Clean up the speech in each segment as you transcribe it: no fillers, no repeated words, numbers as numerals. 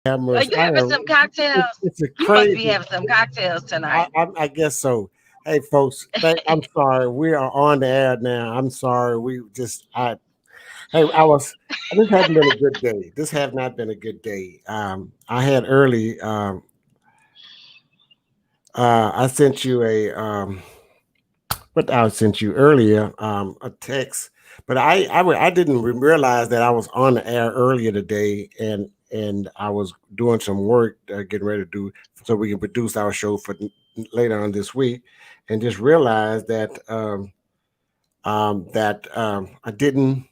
Are Cameras. you having some cocktails? It's a You must be crazy. having some cocktails tonight. I guess so. Hey, folks, I'm sorry. We are on the air now. I'm sorry. Hey, this hasn't been a good day. This has not been a good day. I had early, I sent you I sent you earlier, a text, but I didn't realize that I was on the air earlier today, and I was doing some work, getting ready to do so we can produce our show for later on this week, and just realized that I didn't.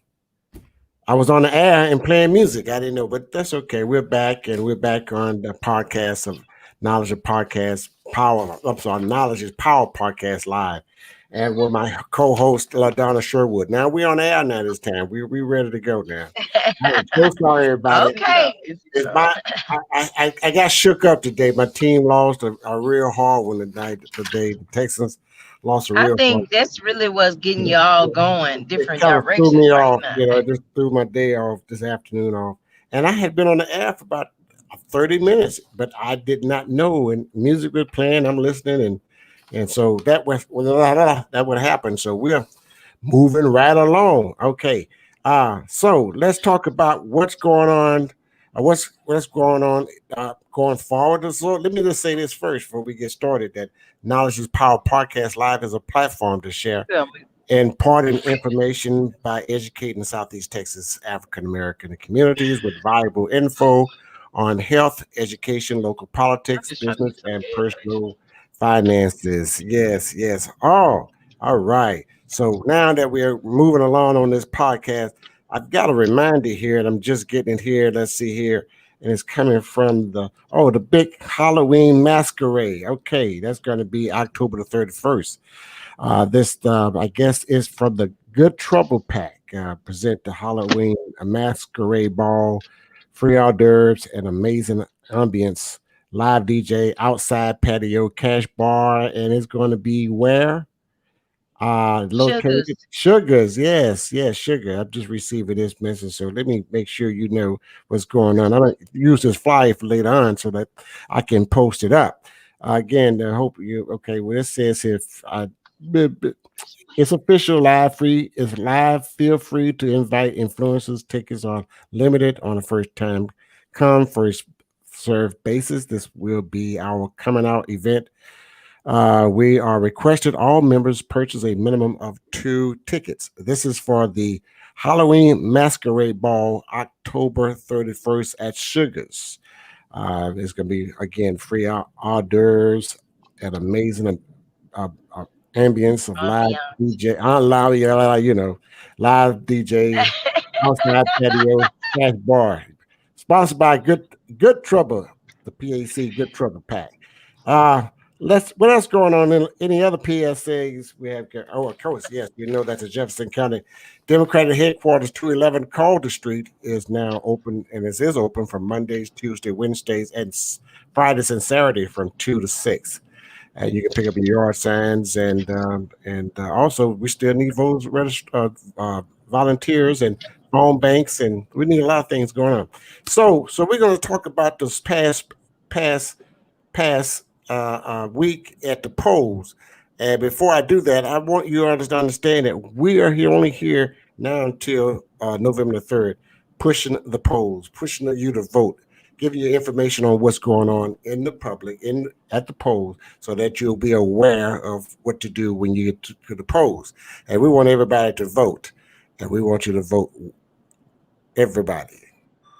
I was on the air and playing music. I didn't know, but that's okay. We're back, and we're back on the podcast of Knowledge of Podcast Power. I'm sorry, Knowledge is Power Podcast Live, and with my co-host LaDonna Sherwood. Now we're on the air now. This time we ready to go now. I am so sorry, everybody. Okay. It's my I got shook up today. My team lost a real hard one tonight. Today, the Texans lost a I real hard. think that's really what's getting you all going It different kind of threw directions me right off. now. It just threw my day off this afternoon off. And I had been on the air for about 30 minutes, but I did not know. And music was playing. I'm listening, and so that would happen. So we're moving right along. Okay. So let's talk about what's going on. What's going on going forward. So let me just say this first before we get started. That Knowledge is Power Podcast Live is a platform to share imparting information by educating Southeast Texas African American communities with valuable info on health, education, local politics, business, and personal finances. Yes, yes. Oh, all right. So now that we're moving along on this podcast, I've got a reminder here, and I'm just getting it here. Let's see here. And it's coming from the big Halloween masquerade. Okay, that's going to be October the 31st. This, I guess, is from the Good Trouble Pack. Present the Halloween masquerade ball, free hors d'oeuvres, and amazing ambience. Live DJ, outside patio, cash bar, and it's going to be where? Located Sugars. Sugars. Yes, yes, Sugar. I'm just receiving this message, so let me make sure you know what's going on. I'm gonna use this flyer for later on so that I can post it up. Again, I hope you okay. Well, it says if it's official live free. It's live. Feel free to invite influencers. Tickets are limited on a first time come first serve basis. This will be our coming out event. We are requested all members purchase a minimum of 2 tickets. This is for the Halloween Masquerade Ball, October 31st at Sugars. It's going to be, again, free hors d'oeuvres, an amazing ambience of live Ambiance. DJ, live DJ, outside patio, cash bar. Sponsored by Good Trouble, the PAC Good Trouble Pack. Uh, what else going on in any other PSAs we have? Oh, of course, yes, you know that the Jefferson County Democratic headquarters, 211 Calder Street, is now open, and this is open from Mondays, Tuesday, Wednesdays, and Fridays and Saturday from 2 to 6. And you can pick up your yard signs, and also we still need volunteers and phone banks, and we need a lot of things going on. So we're going to talk about this past week at the polls. And before I do that, I want you all to understand that we are here only here now until November the 3rd, pushing the polls, pushing you to vote, giving you information on what's going on in the public, at the polls, so that you'll be aware of what to do when you get to the polls. And we want everybody to vote, and we want you to vote, everybody.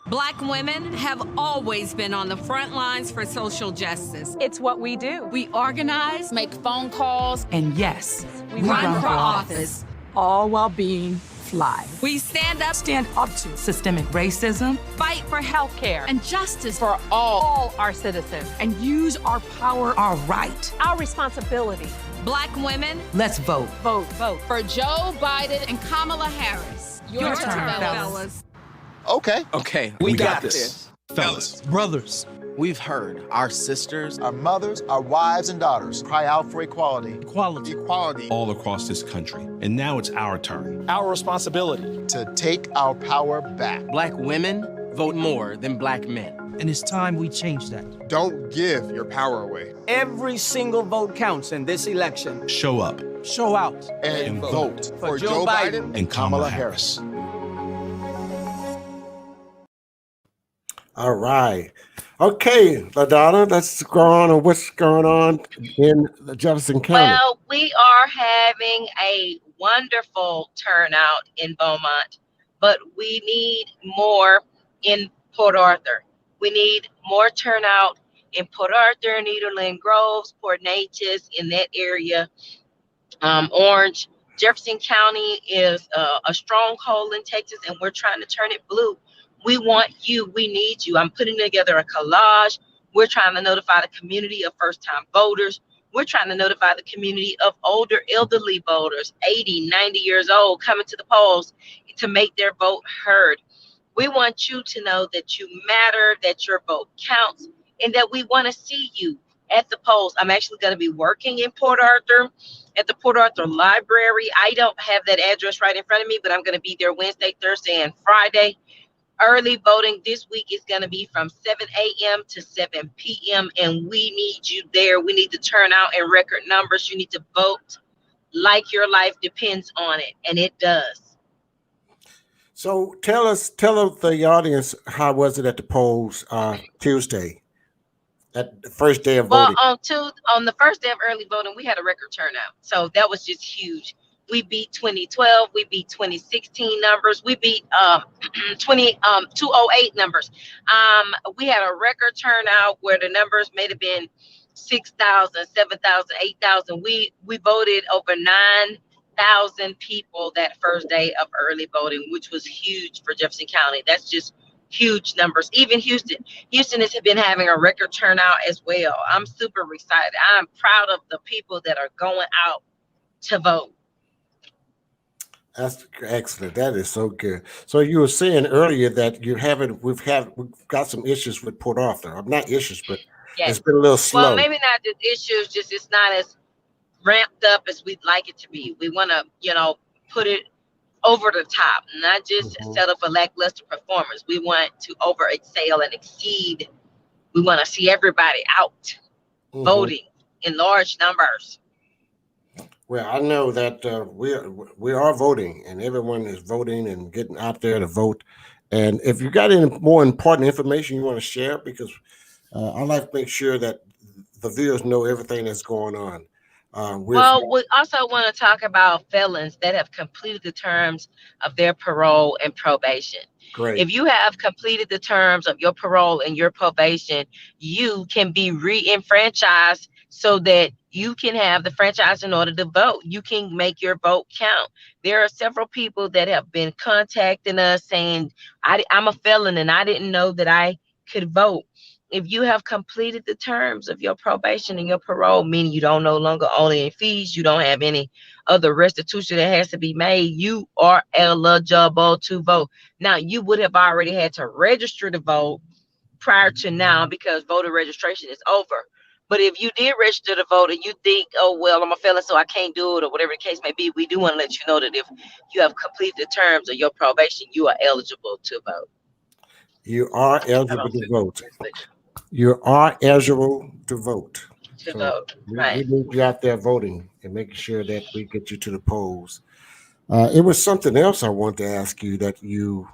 Black women have always been on the front lines for social justice. It's what we do. We organize, make phone calls, And yes, we run for office. all while being fly. We stand up Stand up to systemic racism fight for health care and justice for all our citizens and use our power, our right, our responsibility. Black women. Let's vote. Vote. Vote. For Joe Biden and Kamala Harris. Your turn, fellas. Okay, we got this. Fellas, brothers, We've heard our sisters, Our mothers, our wives, and daughters cry out for equality. equality Equality all across this country. And now it's our turn. Our responsibility. to take our power back. Black women vote more than black men. And it's time we change that. Don't give your power away. Every single vote counts in this election. Show up. Show out. And vote for Joe Biden and Kamala Harris. All right. Okay, LaDonna, let's go on what's going on in Jefferson County. Well, we are having a wonderful turnout in Beaumont, but we need more in Port Arthur. We need more turnout in Port Arthur, Nederland Groves, Port Neches, in that area. Orange. Jefferson County is a stronghold in Texas, and we're trying to turn it blue. We want you. We need you. I'm putting together a collage. We're trying to notify the community of first-time voters. We're trying to notify the community of older, elderly voters, 80, 90 years old, coming to the polls to make their vote heard. We want you to know that you matter, that your vote counts, and that we want to see you at the polls. I'm actually going to be working in Port Arthur at the Port Arthur Library. I don't have that address right in front of me, but I'm going to be there Wednesday, Thursday, and Friday. Early voting this week is going to be from 7 a.m. to 7 p.m. and we need you there. We need to turn out in record numbers. You need to vote like your life depends on it, and it does. So tell the audience, how was it at the polls Tuesday, at the first day of voting? Well, on the first day of early voting, we had a record turnout, so that was just huge. We beat 2012. We beat 2016 numbers. We beat 208 numbers. We had a record turnout where the numbers may have been 6,000, 7,000, 8,000. We voted over 9,000 people that first day of early voting, which was huge for Jefferson County. That's just huge numbers. Even Houston has been having a record turnout as well. I'm super excited. I'm proud of the people that are going out to vote. That's excellent. That is so good. So you were saying earlier that we've got some issues with Port Arthur. Not issues, but yes. It's been a little slow. Well, maybe not just issues, just it's not as ramped up as we'd like it to be. We want to, put it over the top, not just settle for lackluster performance. We want to over excel and exceed. We want to see everybody out voting in large numbers. Well, I know that we are voting, and everyone is voting and getting out there to vote. And if you got any more important information you want to share, because I like to make sure that the viewers know everything that's going on. We also want to talk about felons that have completed the terms of their parole and probation. Great. If you have completed the terms of your parole and your probation, you can be re-enfranchised so that you can have the franchise in order to vote. You can make your vote count. There are several people that have been contacting us saying, I'm a felon and I didn't know that I could vote. If you have completed the terms of your probation and your parole, meaning you don't no longer owe any fees, you don't have any other restitution that has to be made, you are eligible to vote. Now, you would have already had to register to vote prior to now because voter registration is over. But if you did register to vote and you think, oh, well, I'm a felon, so I can't do it, or whatever the case may be, we do want to let you know that if you have completed the terms of your probation, you are eligible to vote. You are eligible to vote. You are eligible to vote. Right. We need you out there voting and making sure that we get you to the polls. It was something else I wanted to ask you that you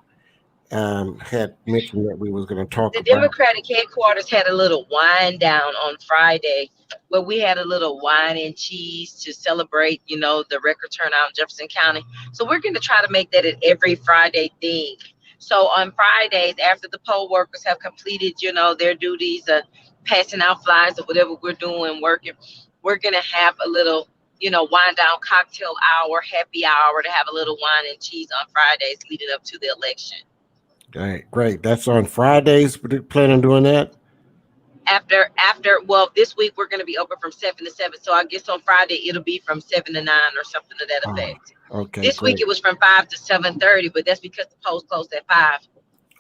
had mentioned that we was going to talk about. The Democratic headquarters had a little wine down on Friday where we had a little wine and cheese to celebrate, the record turnout in Jefferson County. So we're going to try to make that an every Friday thing. So on Fridays, after the poll workers have completed, their duties, passing out flyers or whatever we're doing, working, we're going to have a little, wine down cocktail hour, happy hour to have a little wine and cheese on Fridays leading up to the election. Great. That's on Fridays. We plan on doing that? Well, this week we're going to be open from 7 to 7. So I guess on Friday it'll be from 7 to 9 or something to that effect. Okay. This week it was from 5 to 7:30, but that's because the polls closed at 5.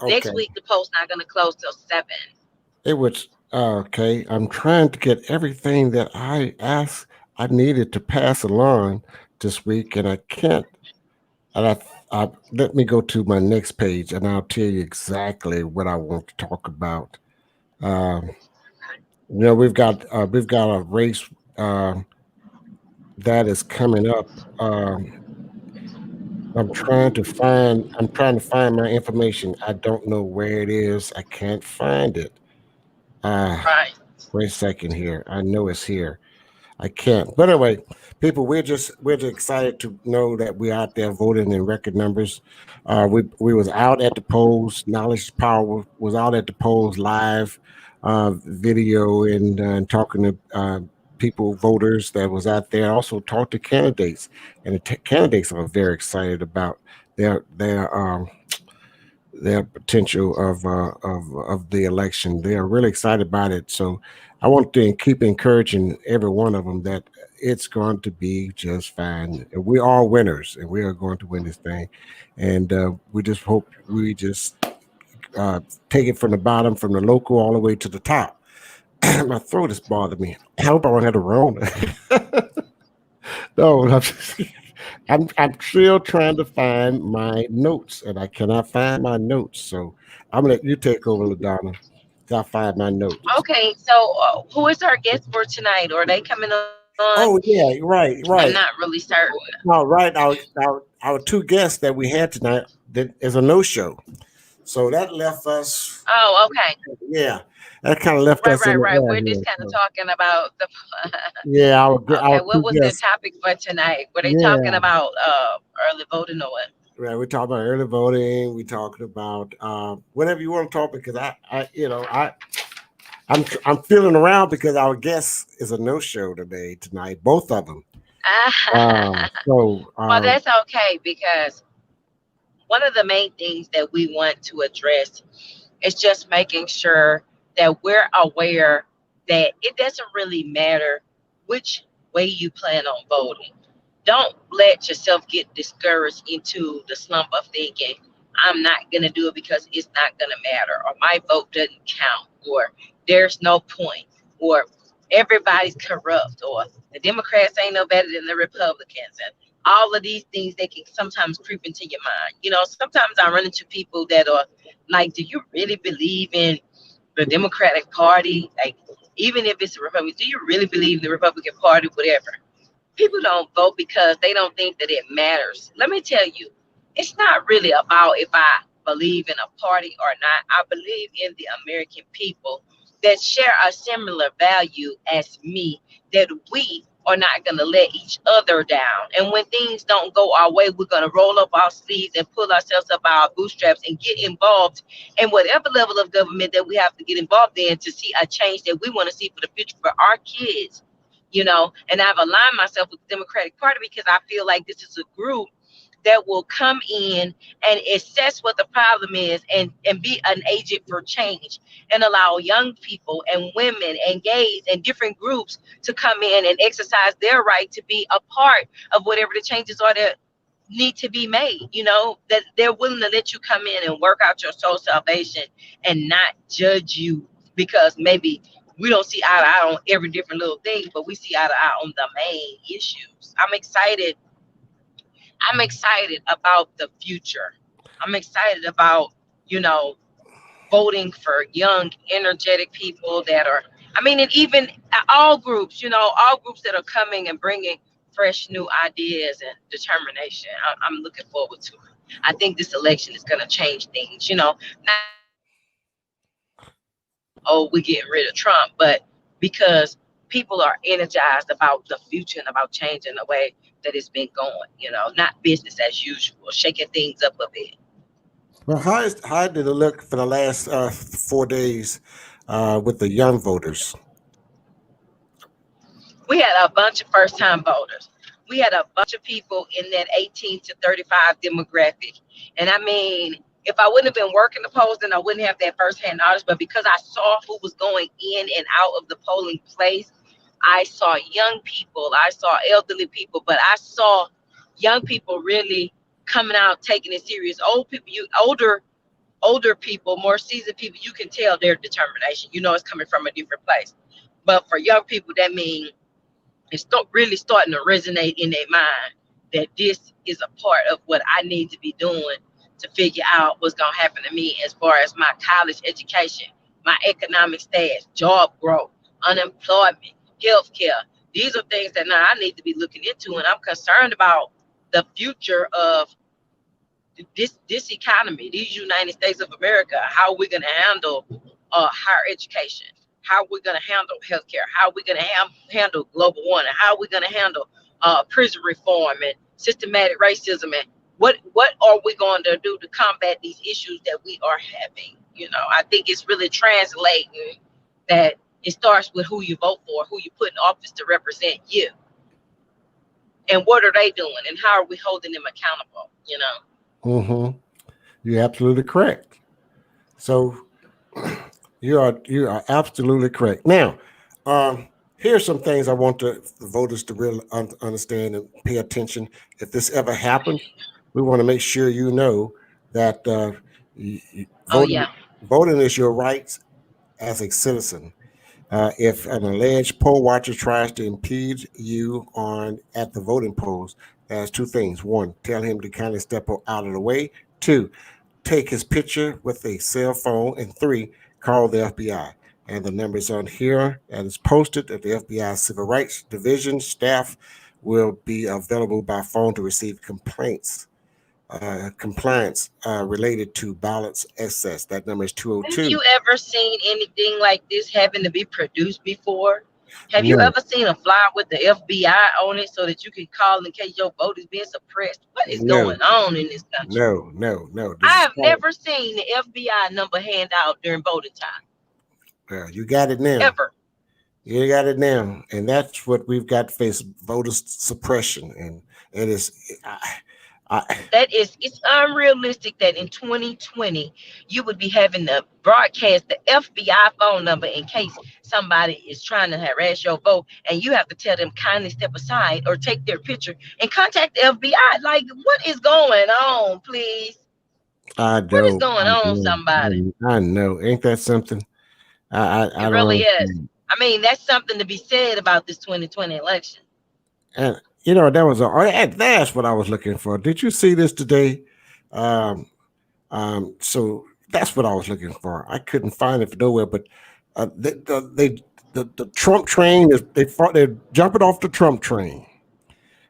Okay. Next week the polls not going to close till 7. It was okay. I'm trying to get everything that I asked I needed to pass along this week, and I can't And let me go to my next page, and I'll tell you exactly what I want to talk about. Um, we've got a race that is coming up. I'm trying to find my information. I don't know where it is. I can't find it. Uh, Right. Wait a second here. I know it's here. I can't. But anyway, people, we're just excited to know that we're out there voting in record numbers. We was out at the polls. Knowledge is Power was out at the polls live, video and talking to people, voters that was out there. Also talked to candidates, and the candidates are very excited about their potential of the election. They are really excited about it. So I want to keep encouraging every one of them that it's going to be just fine. We are winners, and we are going to win this thing. And we just hope we just take it from the bottom, from the local, all the way to the top. My throat is bothering me. I hope I won't have a Rona. No, I'm still trying to find my notes, and I cannot find my notes. So I'm gonna let you take over, LaDonna. Till I find my notes. Okay, so who is our guest for tonight? Are they coming on? Oh yeah, right. I'm not really certain. No, right. Our two guests that we had tonight that is a no-show. So that left us. Oh, okay. Yeah, that kind of left Right, us. right, in the right. air We're here. just kind of talking about the. Yeah, Okay, our what two was the guests. topic for tonight? Were they Yeah, talking about early voting or what? right. We talked about early voting. We talking about whatever you want to talk, because I'm feeling around because our guest is a no-show tonight, both of them. So Well, that's okay because one of the main things that we want to address is just making sure that we're aware that it doesn't really matter which way you plan on voting. Don't let yourself get discouraged into the slump of thinking, I'm not going to do it because it's not going to matter, or my vote doesn't count, or there's no point, or everybody's corrupt, or the Democrats ain't no better than the Republicans. And all of these things, they can sometimes creep into your mind. Sometimes I run into people that are like, do you really believe in the Democratic Party? Like, even if it's a Republican, do you really believe in the Republican Party? Whatever. People don't vote because they don't think that it matters. Let me tell you, it's not really about if I believe in a party or not. I believe in the American people that share a similar value as me, that we are not going to let each other down. And when things don't go our way, we're going to roll up our sleeves and pull ourselves up our bootstraps and get involved in whatever level of government that we have to get involved in to see a change that we want to see for the future for our kids. And I've aligned myself with the Democratic Party because I feel like this is a group that will come in and assess what the problem is and be an agent for change, and allow young people and women and gays and different groups to come in and exercise their right to be a part of whatever the changes are that need to be made. That they're willing to let you come in and work out your soul salvation and not judge you because maybe we don't see eye to eye on every different little thing, but we see eye to eye on the main issues. I'm excited about the future. I'm excited about, voting for young, energetic people that are, and even all groups, all groups that are coming and bringing fresh new ideas and determination. I'm looking forward to it. I think this election is going to change things, not, oh, we're getting rid of Trump, but because people are energized about the future and about changing the way that it's been going, not business as usual, shaking things up a bit. Well, how did it look for the last 4 days with the young voters? We had a bunch of first-time voters. We had a bunch of people in that 18 to 35 demographic. And if I wouldn't have been working the polls, then I wouldn't have that firsthand knowledge. But because I saw who was going in and out of the polling place, I saw young people, I saw elderly people, but I saw young people really coming out, taking it serious. Old people, older people, more seasoned people, you can tell their determination. It's coming from a different place. But for young people, that means it's really starting to resonate in their mind that this is a part of what I need to be doing to figure out what's going to happen to me as far as my college education, my economic status, job growth, unemployment, healthcare. These are things that now I need to be looking into, and I'm concerned about the future of this economy, these United States of America. How are we going to handle higher education? How are we going to handle healthcare? How are we going to handle global warming? How are we going to handle prison reform and systematic racism? And what are we going to do to combat these issues that we are having? You know, I think it's really translating that it starts with who you vote for, who you put in office to represent you. And what are they doing? And how are we holding them accountable? You know? Mm-hmm. You're absolutely correct. So you are absolutely correct. Now, here's some things I want the voters to really understand and pay attention. If this ever happens, we want to make sure you know that voting is your rights as a citizen. If an alleged poll watcher tries to impede you at the voting polls, there's two things. One, tell him to kind of step out of the way. Two, take his picture with a cell phone. And three, call the FBI. And the numbers on here, and it's posted at the FBI Civil Rights Division. Staff will be available by phone to receive complaints, compliance related to ballots excess. That number is 202. Have you ever seen anything like this having to be produced before? Have you ever seen a flyer with the FBI on it so that you can call in case your vote is being suppressed? What is going on in this country? No. I have never seen the FBI number hand out during voting time. Well, you got it now. Ever. You got it now. And that's what we've got to face, voter suppression. And it is... it's unrealistic that in 2020 you would be having to broadcast the FBI phone number in case somebody is trying to harass your vote, and you have to tell them kindly step aside or take their picture and contact the FBI. Like, what is going on, please? What is going on, somebody? I know. Ain't that something? It really is. I mean, that's something to be said about this 2020 election. And you know, that's what I was looking for. Did you see this today? So that's what I was looking for. I couldn't find it nowhere, but the Trump train they're jumping off the Trump train.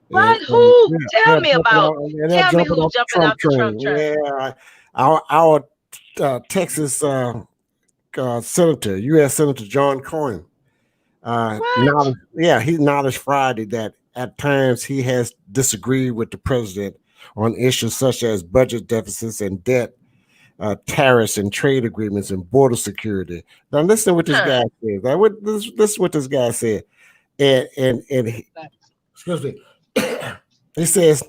What? Who? Tell me about. Tell me who's jumping off the Trump train. Yeah, our Texas Senator, U.S. Senator John Cornyn. He acknowledged Friday that at times he has disagreed with the president on issues such as budget deficits and debt, tariffs and trade agreements and border security. Now listen to what this guy says. This is what this guy said. And he, excuse me. He says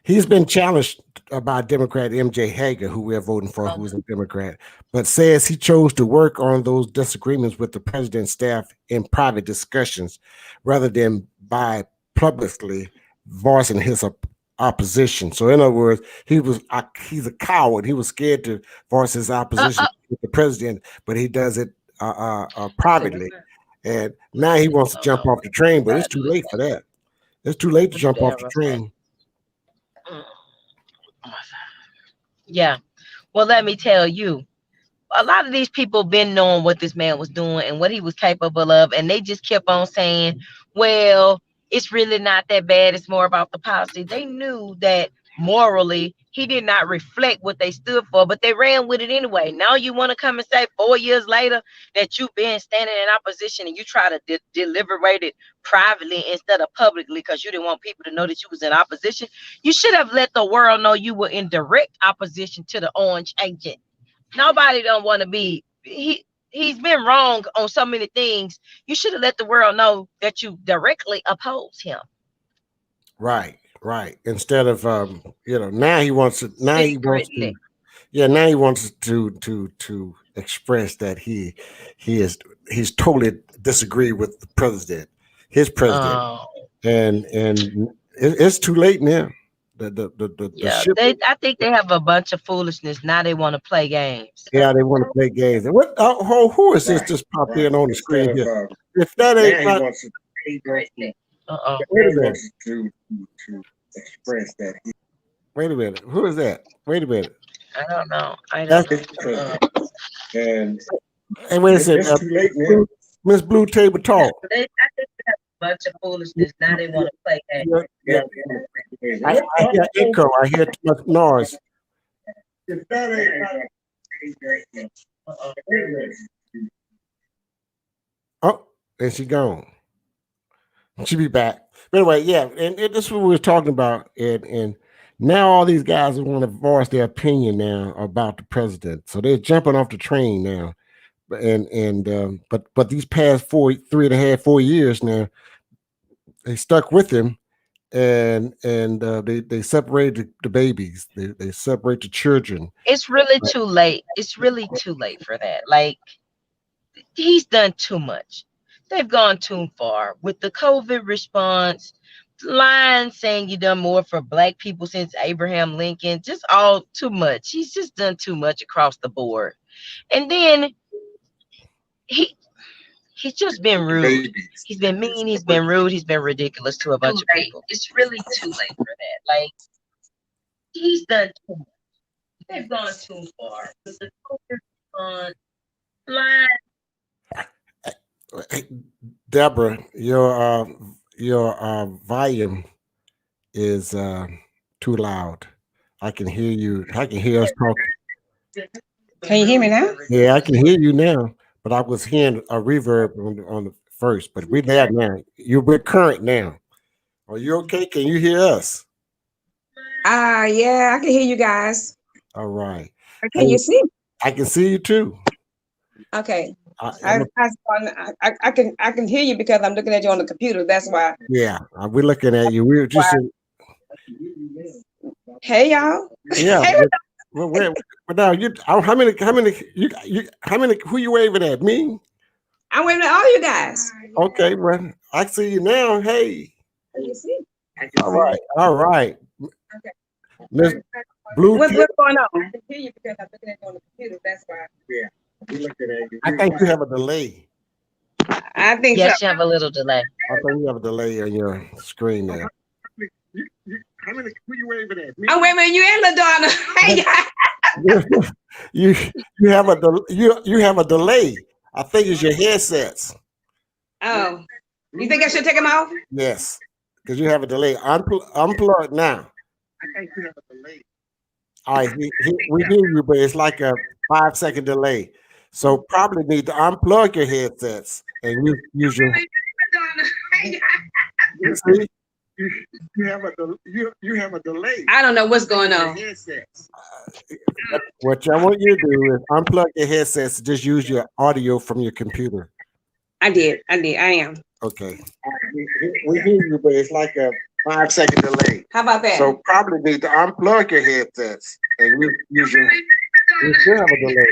he's been challenged by Democrat MJ Hager, who we're voting for, who's a Democrat, but says he chose to work on those disagreements with the president's staff in private discussions rather than by publicly voicing his opposition. So in other words, he's a coward. He was scared to voice his opposition with the president, but he does it privately. And now he wants to jump off the train, but it's too late for that. It's too late to jump off the train. Yeah. Well, let me tell you, a lot of these people been knowing what this man was doing and what he was capable of, and they just kept on saying, well, it's really not that bad. It's more about the policy. They knew that morally he did not reflect what they stood for, but they ran with it anyway. Now you want to come and say 4 years later that you've been standing in opposition and you try to deliberate it privately instead of publicly because you didn't want people to know that you was in opposition. You should have let the world know you were in direct opposition to the orange agent. Nobody don't want to be, he's been wrong on so many things. You should have let the world know that you directly oppose him. Right. Instead of now he wants to express that he's totally disagreed with the president, his president, and it's too late now. I think they have a bunch of foolishness now. They want to play games. Yeah, they want to play games. And what? Who is this just popped in on the screen here? If that ain't Uh-oh. Wait a minute. Wait a minute. Who is that? Wait a minute. I don't know. I don't know. Hey, wait a second. Miss Blue Table Talk. I think that's a bunch of foolishness. Now they want to play that. I hear echo. I hear too much noise. Oh, and she gone. She'll be back. But anyway, yeah, and this is what we were talking about. And now all these guys want to voice their opinion now about the president. So they're jumping off the train now. But these past 4 years now, they stuck with him, and they separated the babies. They separate the children. It's really too late. It's really too late for that. Like, he's done too much. They've gone too far with the COVID response, lying, saying you done more for Black people since Abraham Lincoln. Just all too much. He's just done too much across the board. And then he's just been rude. He's been mean. He's been rude. He's been ridiculous to a bunch of people. It's really too late for that. Like, he's done too much. They've gone too far with the COVID response, lying. Hey, Deborah, your volume is too loud. I can hear you. I can hear us talking. Can you hear me now? Yeah, I can hear you now, but I was hearing a reverb on the first. But we're there now. We're current now. Are you okay? Can you hear us? Yeah, I can hear you guys. All right. Can you see? I can see you too. Okay. I can hear you because I'm looking at you on the computer. That's why. Yeah, we're looking at you. We're just. Hey y'all. Yeah. Hey, but now how many who you waving at? Me? I'm waving at all you guys. Okay, well, I see you now. Hey. Can you see? All right. Okay. Miss Blue. What's going on? I can hear you because I'm looking at you on the computer. That's why. Yeah. I think you have a delay. I think yes, so. you have a little delay. I think you have a delay on your screen there. Who you waving at? Me? I'm waving at you and LaDonna. Hey, you have a delay. I think it's your headsets. oh, you think I should take them off? Yes, because you have a delay. Unplug now. I think you have a delay. All right, we hear you, but it's like a 5-second delay. So probably need to unplug your headsets and use your. You see? You have a delay. I don't know what's going on. What I want you to do is unplug your headsets and just use your audio from your computer. I did. I am. Okay. We hear you, but it's like a 5-second delay. How about that? So probably need to unplug your headsets and use your. You still have a delay.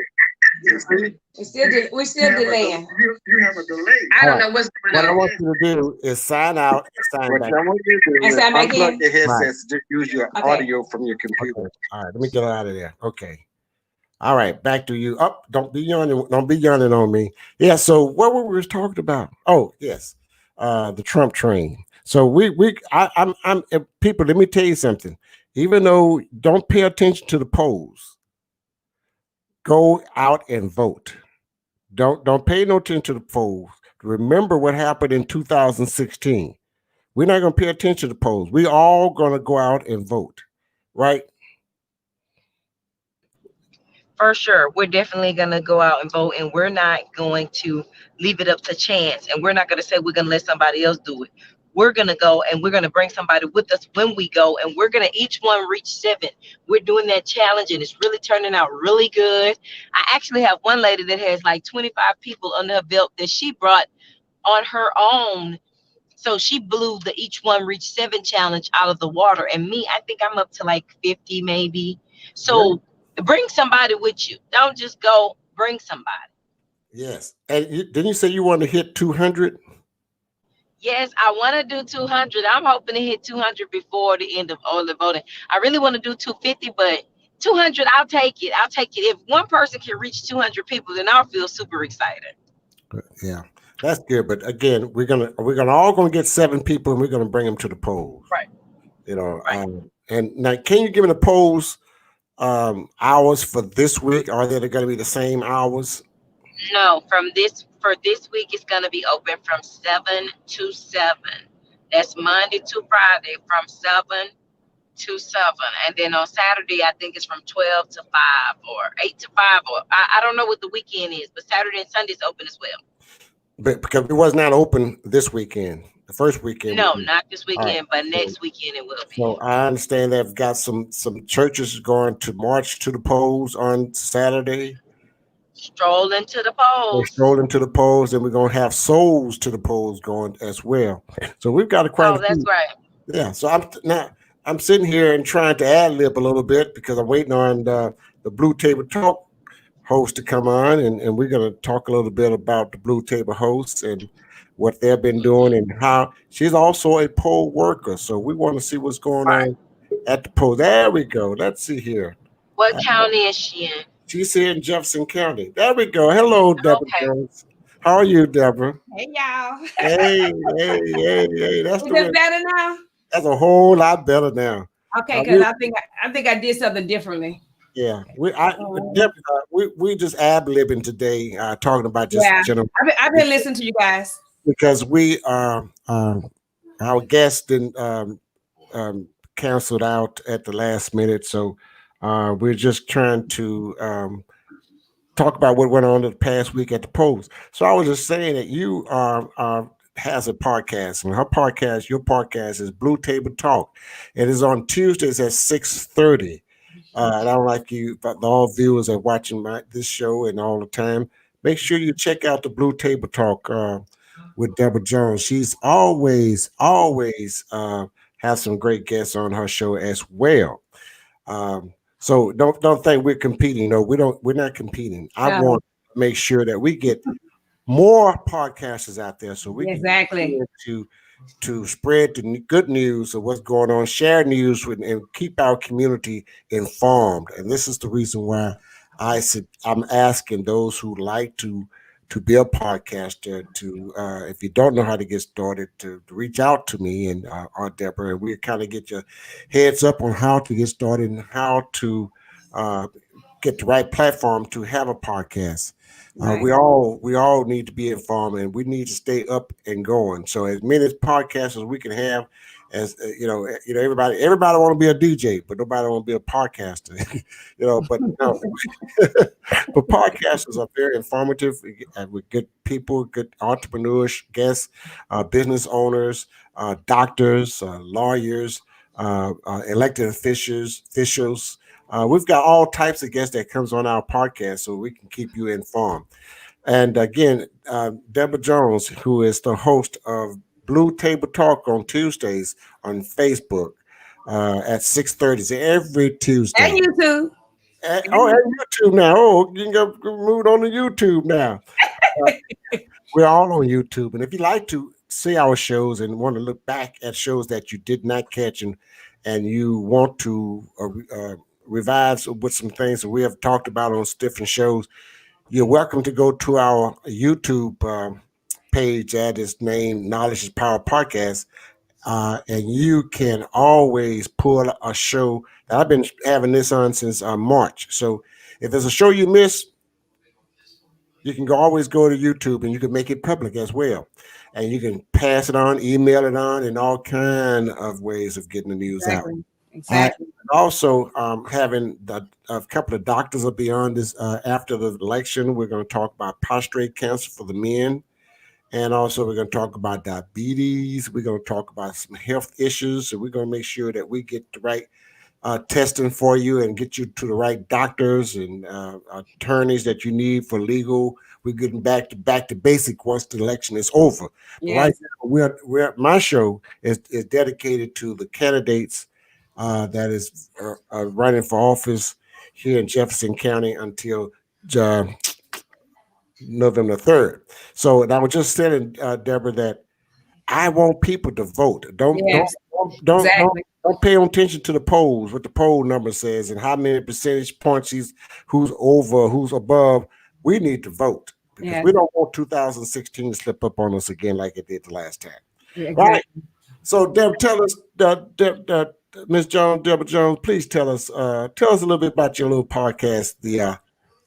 We're still delaying. You have a delay. I don't know what's going on. What I want you to do is sign out and sign back. What I want you to do is sign back in? Unplug your headsets. Just use your audio from your computer. Okay. All right, let me get out of there. Okay. All right, back to you. Up, don't be yawning. Don't be yawning on me. Yeah. So what were we talking about? Oh, yes, the Trump train. So I'm people. Let me tell you something. Even though don't pay attention to the polls, go out and vote. Don't pay no attention to the polls. Remember what happened in 2016. We're not going to pay attention to the polls. We all going to go out and vote, right? For sure. We're definitely going to go out and vote, and we're not going to leave it up to chance, and we're not going to say we're going to let somebody else do it. We're going to go, and we're going to bring somebody with us when we go, and we're going to each one reach 7. We're doing that challenge, and it's really turning out really good. I actually have one lady that has like 25 people under her belt that she brought on her own. So she blew the each one reach 7 challenge out of the water. And me, I think I'm up to like 50 maybe. So bring somebody with you. Don't just go, bring somebody. Yes. And didn't you say you want to hit 200? Yes, I want to do 200. I'm hoping to hit 200 before the end of all the voting. I really want to do 250, but 200, I'll take it. I'll take it. If one person can reach 200 people, then I'll feel super excited. Yeah. That's good. But again, we're all gonna get 7 people, and we're gonna bring them to the polls. Right. You know. Right. And now, can you give me the polls hours for this week? Are they going to be the same hours? No, for this week, it's going to be open from 7 to 7. That's Monday to Friday from 7 to 7. And then on Saturday, I think it's from 12 to 5 or 8 to 5. Or I don't know what the weekend is, but Saturday and Sunday is open as well. But because it was not open this weekend, the first weekend. No, not this weekend, right. But next weekend it will be. So I understand they've got some churches going to march to the polls on Saturday. Strolling to the polls. Strolling to the polls, and we're going to have souls to the polls going as well. So we've got quite. Oh, that's right. Yeah. So I'm sitting here and trying to ad lib a little bit because I'm waiting on the Blue Table Talk host to come on, and we're going to talk a little bit about the Blue Table hosts and what they've been doing and how she's also a poll worker. So we want to see what's going on at the poll. There we go. Let's see here. What county is she in? She's here in Jefferson County. There we go. Hello, Deborah Jones. How are you, Deborah? Hey, y'all. Hey. That's better now? That's a whole lot better now. Okay, because I think I did something differently. Yeah, we just ad-libbing today, talking about just general. I've been listening to you guys because we our guest didn't canceled out at the last minute, so we're just trying to talk about what went on the past week at the polls. So I was just saying that you has a podcast, and your podcast is Blue Table Talk. It is on Tuesdays at 6:30. And I would like you, all viewers that are watching this show and all the time, make sure you check out the Blue Table Talk with Deborah Jones. She's always has some great guests on her show as well. So don't think we're competing. No, we're not competing. I want to make sure that we get more podcasters out there so we can to spread the good news of what's going on, share news and keep our community informed. And this is the reason why I'm asking those who like to be a podcaster to, if you don't know how to get started, to reach out to me and or Deborah, and we'll kind of get your heads up on how to get started and how to get the right platform to have a podcast. Right. We all need to be informed, and we need to stay up and going. So as many podcasts as we can have, as everybody want to be a DJ, but nobody want to be a podcaster. But but podcasters are very informative with good people, good entrepreneurs, guests, business owners, doctors, lawyers, elected officials. We've got all types of guests that comes on our podcast, so we can keep you informed. And again, Deborah Jones, who is the host of Blue Table Talk on Tuesdays on Facebook at 6:30 every Tuesday. And YouTube. And YouTube now. Oh, you can go move on to YouTube now. We're all on YouTube. And if you like to see our shows and want to look back at shows that you did not catch and you want to revise with some things that we have talked about on different shows, you're welcome to go to our YouTube page at its name, Knowledge is Power Podcast, and you can always pull a show that I've been having this on since March. So if there's a show you miss, you can always go to YouTube and you can make it public as well. And you can pass it on, email it on, and all kind of ways of getting the news out. Exactly. Also, having a couple of doctors will be on this after the election. We're going to talk about prostate cancer for the men. And also, we're going to talk about diabetes. We're going to talk about some health issues. So we're going to make sure that we get the right testing for you and get you to the right doctors and attorneys that you need for legal. We're getting back to basic once the election is over. Yes. Right now, we're my show is dedicated to the candidates that is running for office here in Jefferson County until November 3rd. So and I was just telling Deborah that I want people to vote. Don't pay attention to the polls, what the poll number says, and how many percentage points who's over, who's above. We need to vote because Yeah. we don't want 2016 to slip up on us again like it did the last time. Yeah, Right. So, Deb, tell us, Miss Jones, Deborah Jones, please tell us a little bit about your little podcast.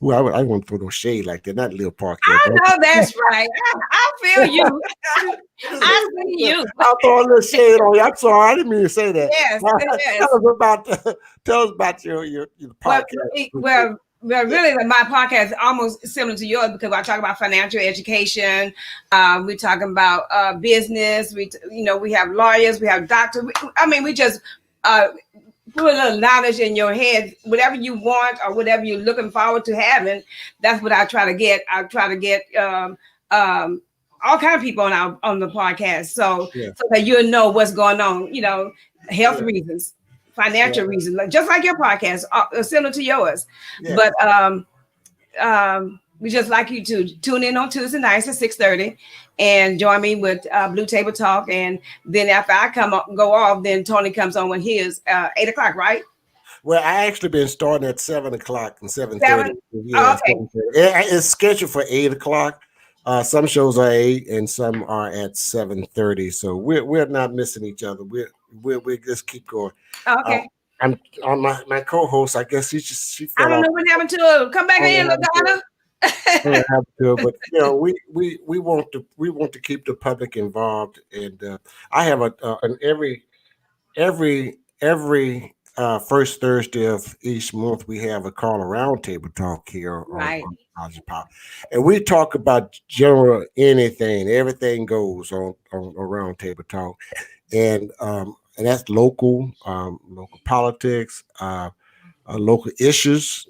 I won't throw no shade like that, not little podcast. I know that's right. I feel you. I see you. I'll throw a little shade on you. I'm sorry, I didn't mean to say that. Yes, yes. Tell us about your podcast. Well, really, my podcast is almost similar to yours because I talk about financial education. We talking about business. We have lawyers, we have doctors. We just put a little knowledge in your head, whatever you want or whatever you're looking forward to having. That's what I try to get. I try to get all kind of people on the podcast, so that you'll know what's going on. Health reasons, financial reasons, just like your podcast, similar to yours. Yeah. But we just like you to tune in on Tuesday nights at 6:30 and join me with Blue Table Talk. And then after I go off, then Tony comes on with his 8 o'clock, right? Well, I actually been starting at 7 o'clock and 7:30. Yeah, okay. 7:30. It's scheduled for 8 o'clock. Some shows are 8 and some are at 7:30. So we're not missing each other. We just keep going. Okay. I'm on my co-host. I guess she I don't know what happened to her. Come back in, LaDonna. But we want to keep the public involved, and I have an every first Thursday of each month we have a call a roundtable talk here on College Pop, and we talk about general everything goes on a roundtable talk, and that's local politics. Local issues,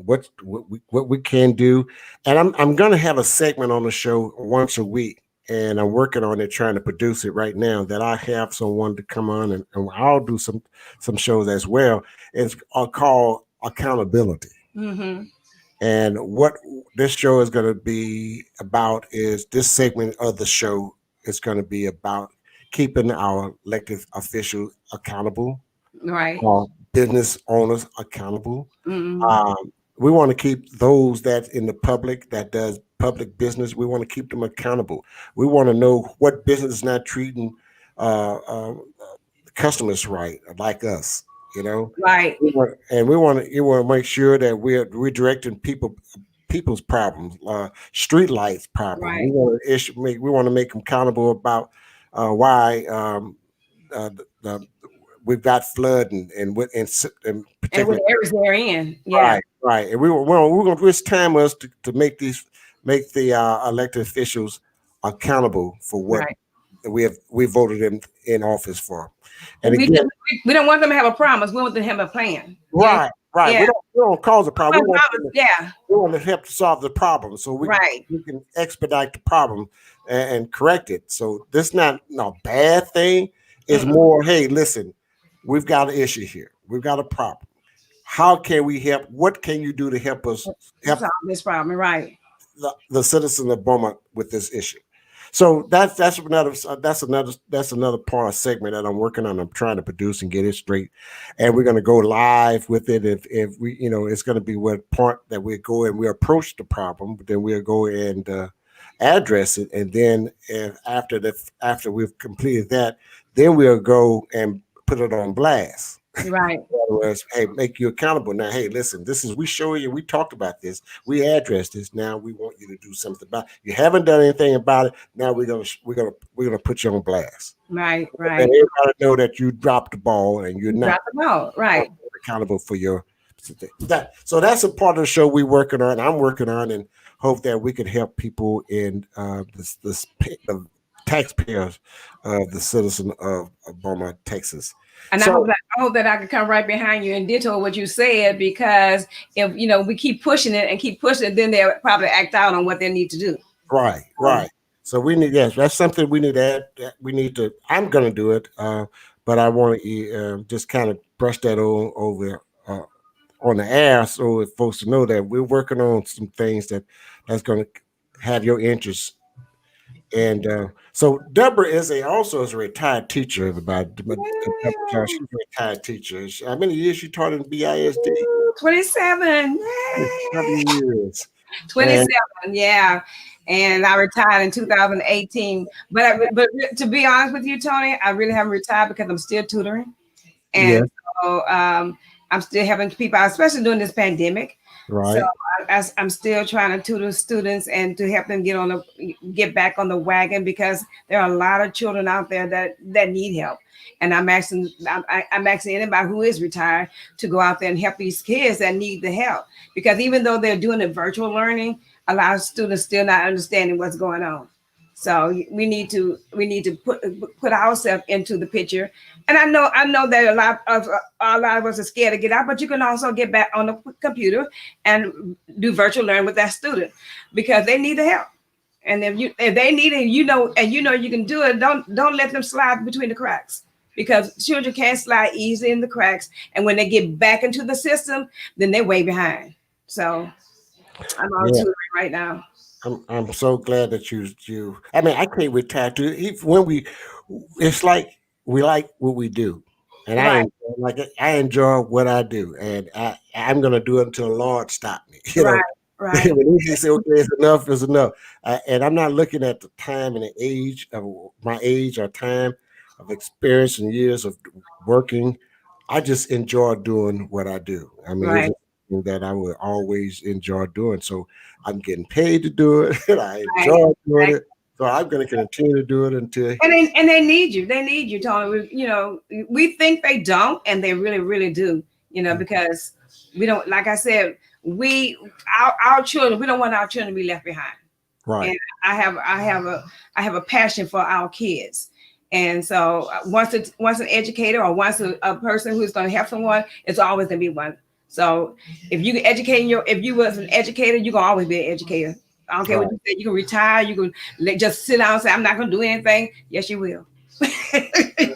what we can do, and I'm going to have a segment on the show once a week, and I'm working on it, trying to produce it right now. That I have someone to come on, and I'll do some shows as well. It's called accountability, and what this show is going to be about is this segment of the show is going to be about keeping our elected officials accountable, right? Business owners accountable. We want to keep those that in the public that does public business. We want to keep them accountable. We want to know what business is not treating customers right, like us. Right. We want to make sure that we're directing people's problems, street lights problems. Right. We want to make them accountable about why we've got flooding and what areas they're in. Yeah. Right. And we're going to it's time us to make the elected officials accountable for what we voted them in office for. And we don't want them to have a promise. We want them to have a plan. Right. Right. Yeah. We don't cause a problem. We want to help to solve the problem so we can expedite the problem and correct it. So this is not a bad thing. It's more, hey, listen, we've got an issue here. We've got a problem. How can we help? What can you do to help us solve this problem? Right. The citizens of Beaumont with this issue. So that's another part of segment that I'm working on. I'm trying to produce and get it straight, and we're going to go live with it. If we, it's going to be what part that we go and we approach the problem, but then we'll go and address it, and then after we've completed that, then we'll go and put it on blast. Right. In other words, hey, make you accountable. Now, hey, listen, we show you, we talked about this, we addressed this. Now we want you to do something about it. You haven't done anything about it. Now we're gonna put you on blast. Right. And everybody know that you dropped the ball and you're not accountable for your that. So that's a part of the show we're working on. I'm working on, and hope that we can help people in the taxpayers of the citizen of Beaumont, Texas. And I hope that I can come right behind you and ditto what you said, because if we keep pushing it, then they'll probably act out on what they need to do. Right. So we need that's something we need to add. I'm going to do it, but I want to just kind of brush that over on the air so folks to know that we're working on some things that's going to have your interest. And so Deborah is also a retired teacher. Everybody, she's a retired teacher. How many years she taught in BISD? 27. 7 years. 27, yeah. And I retired in 2018. But to be honest with you, Tony, I really haven't retired because I'm still tutoring. And so I'm still helping people out, especially during this pandemic. Right. So I'm still trying to tutor students and to help them get back on the wagon, because there are a lot of children out there that need help. And I'm asking anybody who is retired to go out there and help these kids that need the help, because even though they're doing the virtual learning, a lot of students still not understanding what's going on. So we need to put ourselves into the picture. And I know that a lot of us are scared to get out, but you can also get back on the computer and do virtual learning with that student, because they need the help. And if they need it, and you can do it, don't let them slide between the cracks, because children can't slide easily in the cracks. And when they get back into the system, then they're way behind. So I'm on tutoring right now. I'm so glad that you. I mean, I can't retire too. When it's like we like what we do, and I enjoy what I do, and I'm gonna do it until the Lord stop me. You know, right. When He say, "Okay, it's enough, it's enough," and I'm not looking at the time and the age of my age or time of experience and years of working. I just enjoy doing what I do. I mean, it's something that I will always enjoy doing. So I'm getting paid to do it, and I enjoy doing it. So I'm going to continue to do it until. And they need you. They need you, Tony. We think they don't, and they really, really do. Because we don't. Like I said, our children. We don't want our children to be left behind. Right. And I have a passion for our kids. And so once an educator or once a person who's going to help someone, it's always going to be one. So if you was an educator, you're going to always be an educator. I don't care what you say. You can retire. You can just sit down and say, I'm not going to do anything. Yes, you will.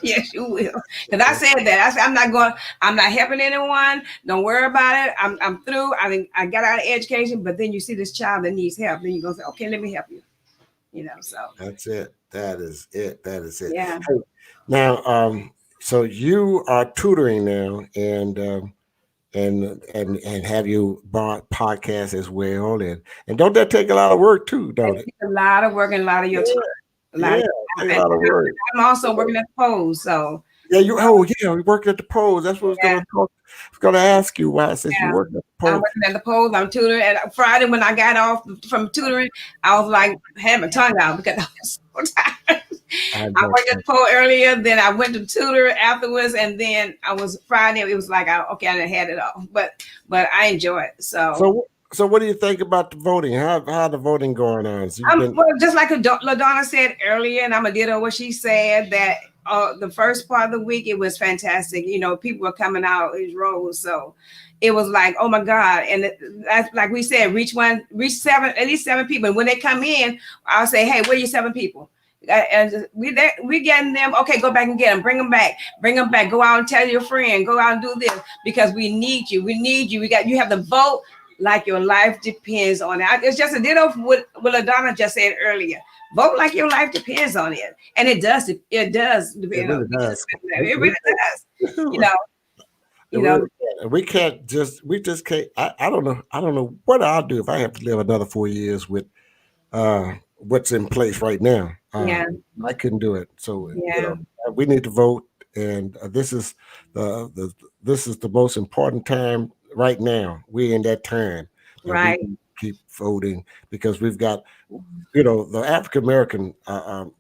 Yes, you will. Because I said that. I said, I'm not helping anyone. Don't worry about it. I'm through. I got out of education, but then you see this child that needs help. Then you go say, okay, let me help you. So. That's it. That is it. Yeah. Hey, now, so you are tutoring now, and have you bought podcasts as well, and don't that take a lot of work too, don't it? A lot of work and a lot of your time. A lot of work. I'm also working at the polls, so. Yeah, you're working at the polls. That's what I was going to ask you. Why, since you work at the polls. I'm working at the polls. I'm tutoring. And Friday, when I got off from tutoring, I was like, had my tongue out because I was so tired. I worked at the poll earlier, then I went to tutor afterwards, and then Friday. It was like, I done had it all, but I enjoy it. So what do you think about the voting? How the voting going on? So well, just like LaDonna said earlier, and I'm gonna ditto what she said, that the first part of the week, it was fantastic. People were coming out in rows, so it was like, oh my God. And that's like we said, reach at least seven people. And when they come in, I'll say, hey, where are your 7 people? And we getting them. Okay, go back and get them. Bring them back. Go out and tell your friend. Go out and do this, because we need you. You have to vote like your life depends on it. It's just a ditto what LaDonna just said earlier. Vote like your life depends on it, and it does. It does depend on it. It really does. We just can't. I don't know what I'll do if I have to live another 4 years with what's in place right now. I couldn't do it. So we need to vote, and this is the most important time right now. We're in that time. Right. Keep voting, because we've got, the African American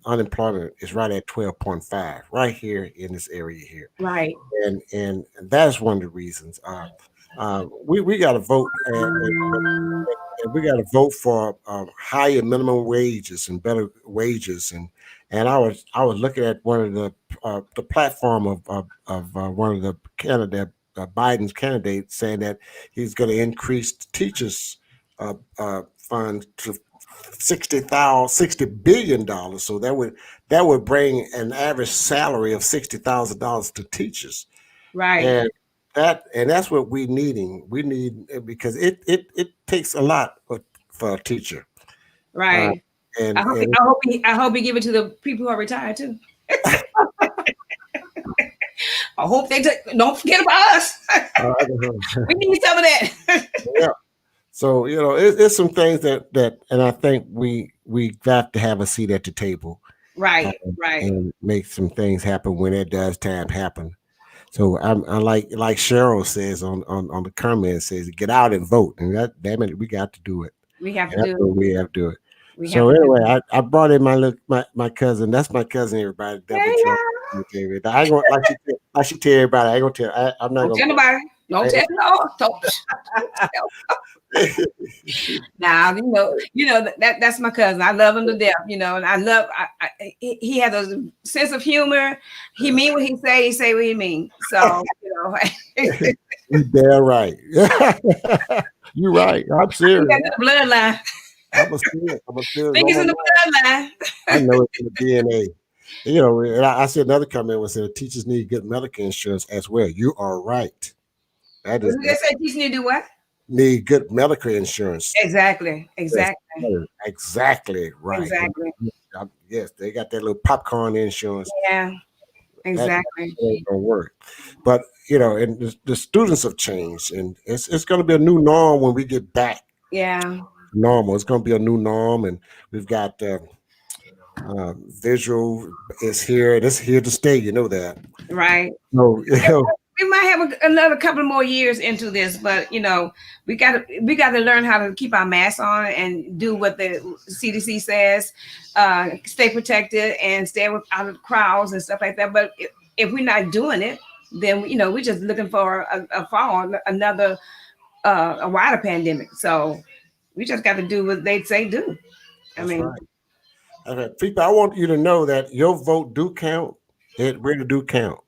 unemployment is right at 12.5 right here in this area here. Right. And that's one of the reasons. We got to vote, and we got to vote for higher minimum wages and better wages. And I was looking at one of the platform of one of the candidate, Biden's candidate, saying that he's going to increase the teachers fund to $60 billion. So that would bring an average salary of $60,000 to teachers. Right. And that's what we needing. We need, because it takes a lot for a teacher. Right. And I hope he give it to the people who are retired too. I hope they don't forget about us. We need some of that. Yeah. So it's some things that, and I think we got to have a seat at the table, Right, right. and make some things happen when it does time happen. So I like Cheryl says on the comment, says get out and vote, and that damn it, we got to do it. We have to That's do what it. we have to do it. We So have to do anyway, I brought in my cousin. That's my cousin. Everybody, Deborah Yeah, Jones. I ain't gonna like she tell everybody. I ain't gonna tell. I'm not Don't gonna. tell nobody. Don't tell no. Don't tell. Now that's my cousin. I love him to death. And I love. He has a sense of humor. He mean what he say. He say what he mean. So You damn right. You're right. I'm he serious. got the bloodline. I'm a serious. I'm a serious. Think it's in the bloodline. I know it's in the DNA. And I said another comment was that teachers need good medical insurance as well. You are right. That is. They say teachers need to do what? Need good medical insurance. Exactly. Exactly right. Exactly. Yes, they got that little popcorn insurance. Yeah. Exactly. That ain't gonna work. But and the students have changed, and it's going to be a new norm when we get back. Yeah. Normal. It's going to be a new norm, and we've got visual is here. It's here to stay. You know that. Right. So we might have another couple more years into this, but we got to learn how to keep our masks on and do what the CDC says, stay protected and stay out of crowds and stuff like that. But if we're not doing it, then we're just looking for a fall, another a wider pandemic. So we just got to do what they say do. That's right. Okay, people, I want you to know that your vote do count. It really do count,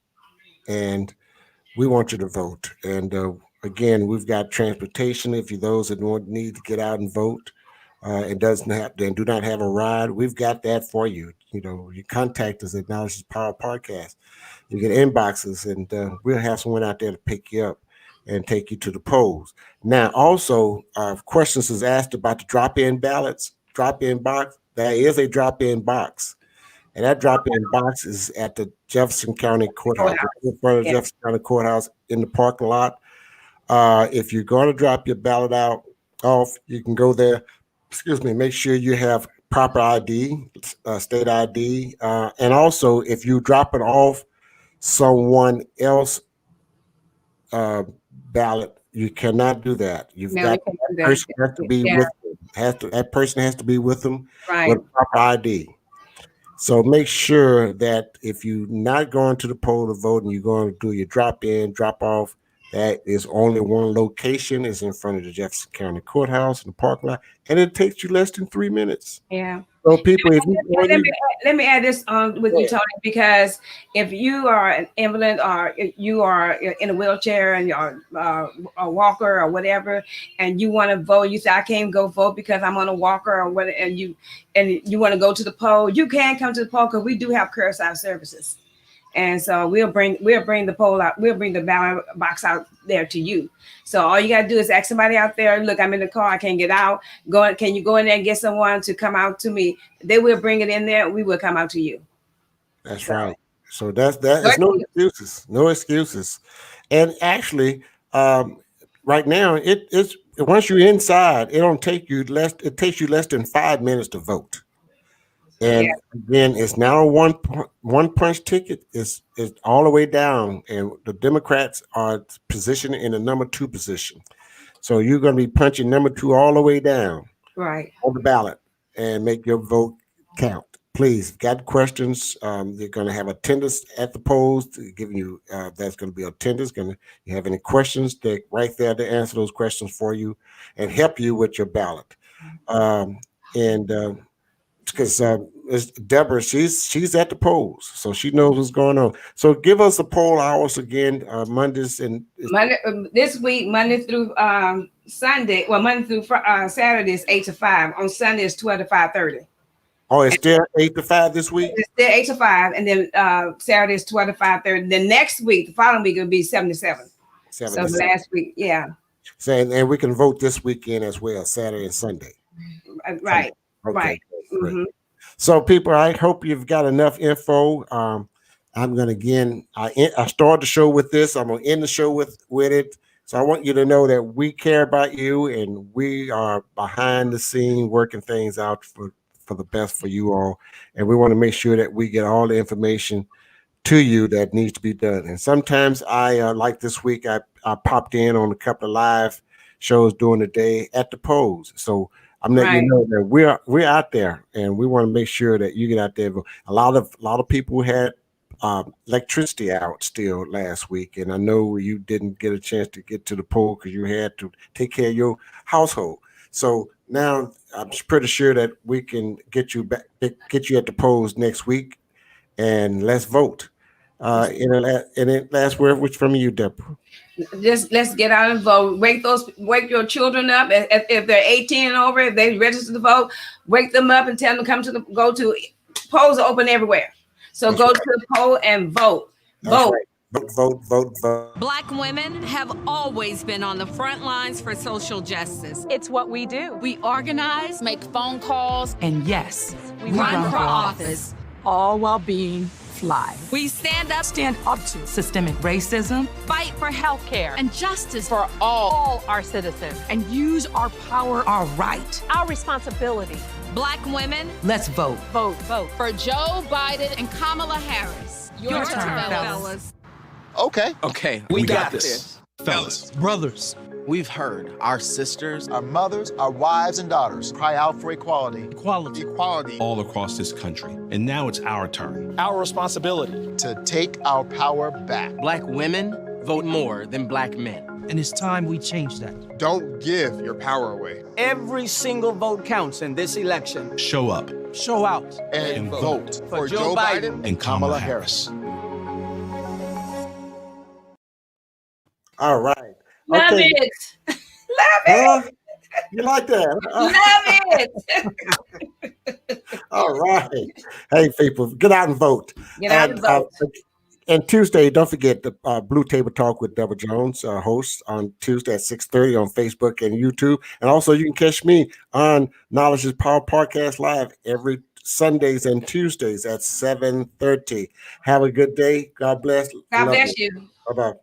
and we want you to vote. And again, we've got transportation. If you those that need to get out and vote, and do not have a ride, we've got that for you. You contact us at Knowledge is Power Podcast. You get inboxes, and we'll have someone out there to pick you up and take you to the polls. Now, also, questions is asked about the drop-in ballots, drop-in box. There is a drop-in box. And that drop-in box is at the Jefferson County Courthouse, in front of the Jefferson County Courthouse in the parking lot. If you're going to drop your ballot off, you can go there. Make sure you have proper ID, state ID. And also, if you drop it off someone else ballot, you cannot do that. That person has to be with them. That person has to be with them with proper ID. So make sure that if you're not going to the poll to vote and you're going to do your drop in, drop off, that is only one location. Is in front of the Jefferson County Courthouse in the parking lot, and it takes you less than 3 minutes. Yeah. So people, let me add this on with you, Tony, because if you are an invalid or you are in a wheelchair and you're a walker or whatever, and you want to vote, you say I can't go vote because I'm on a walker or what, and you want to go to the poll, you can come to the poll because we do have curbside services. And so we'll bring the poll out. We'll bring the ballot box out there to you. So all you got to do is ask somebody out there, look, I'm in the car. I can't get out. Can you go in there and get someone to come out to me? They will bring it in there. We will come out to you. That's right. So that is no excuses. No excuses. And actually, right now, it's once you're inside, it takes you less than 5 minutes to vote. And again, it's now a one punch ticket. It's all the way down, and the Democrats are positioned in the number 2 position. So you're going to be punching number 2 all the way down, right, on the ballot, and make your vote count. Please, got questions? They're going to have attendance at the polls, giving you. That's going to be attendance. You have any questions? They're right there to answer those questions for you and help you with your ballot. Because Deborah, she's at the polls, so she knows what's going on. So give us the poll hours again, Mondays and this week, Monday through Sunday. Well, Monday through Saturday is 8 to 5. On Sunday is 12 to 5:30. Oh, it's still 8 to 5 this week. It's still 8 to 5, and then Saturday is 12 to 5:30. The next week, the following week, it'll be 7 to 7. So last week, yeah. So, and we can vote this weekend as well, Saturday and Sunday. Right. Okay. Right. Mm-hmm. So, people, I hope you've got enough info. I'm going to I started the show with this. I'm going to end the show with it. So I want you to know that we care about you and we are behind the scene working things out for the best for you all. And we want to make sure that we get all the information to you that needs to be done. And sometimes like this week, I popped in on a couple of live shows during the day at the polls. So I'm letting you know that we're out there and we want to make sure that you get out there. A lot of people had electricity out still last week, and I know you didn't get a chance to get to the poll because you had to take care of your household. So now I'm pretty sure that we can get you back, get you at the polls next week, and let's vote. And last word, which from you, Deborah? Just let's get out and vote. Wake your children up. If they're 18 and over, if they register to vote, wake them up and tell them to go to polls are open everywhere. So go to the poll and vote. Vote. Vote. Black women have always been on the front lines for social justice. It's what we do. We organize, make phone calls, And yes, we run for office. all while being fly. We stand up To systemic racism fight for health care and justice for all our citizens and use our power, our right, our responsibility. Black women. Let's vote. Vote. For Joe Biden and Kamala Harris. Your turn, fellas. Okay, we got this. Fellas, Brothers, We've heard our sisters, Our mothers, our wives, and daughters cry out for equality. equality. equality. all across this country. And now it's our turn. Our responsibility. To take our power back. Black women vote more than black men. And it's time we change that. Don't give your power away. Every single vote counts in this election. Show up Show out. And vote For Joe Biden and Kamala Kamala Harris. All right. Love Okay. it. Love it. You like that? Love it. All right. Hey, people, get out and vote. Get out and vote. And Tuesday, don't forget the Blue Table Talk with Deborah Jones, host on Tuesday at 6:30 on Facebook and YouTube. And also, you can catch me on Knowledge is Power Podcast Live every Sundays and Tuesdays at 7:30. Have a good day. God bless. God Love bless you. you. Bye-bye.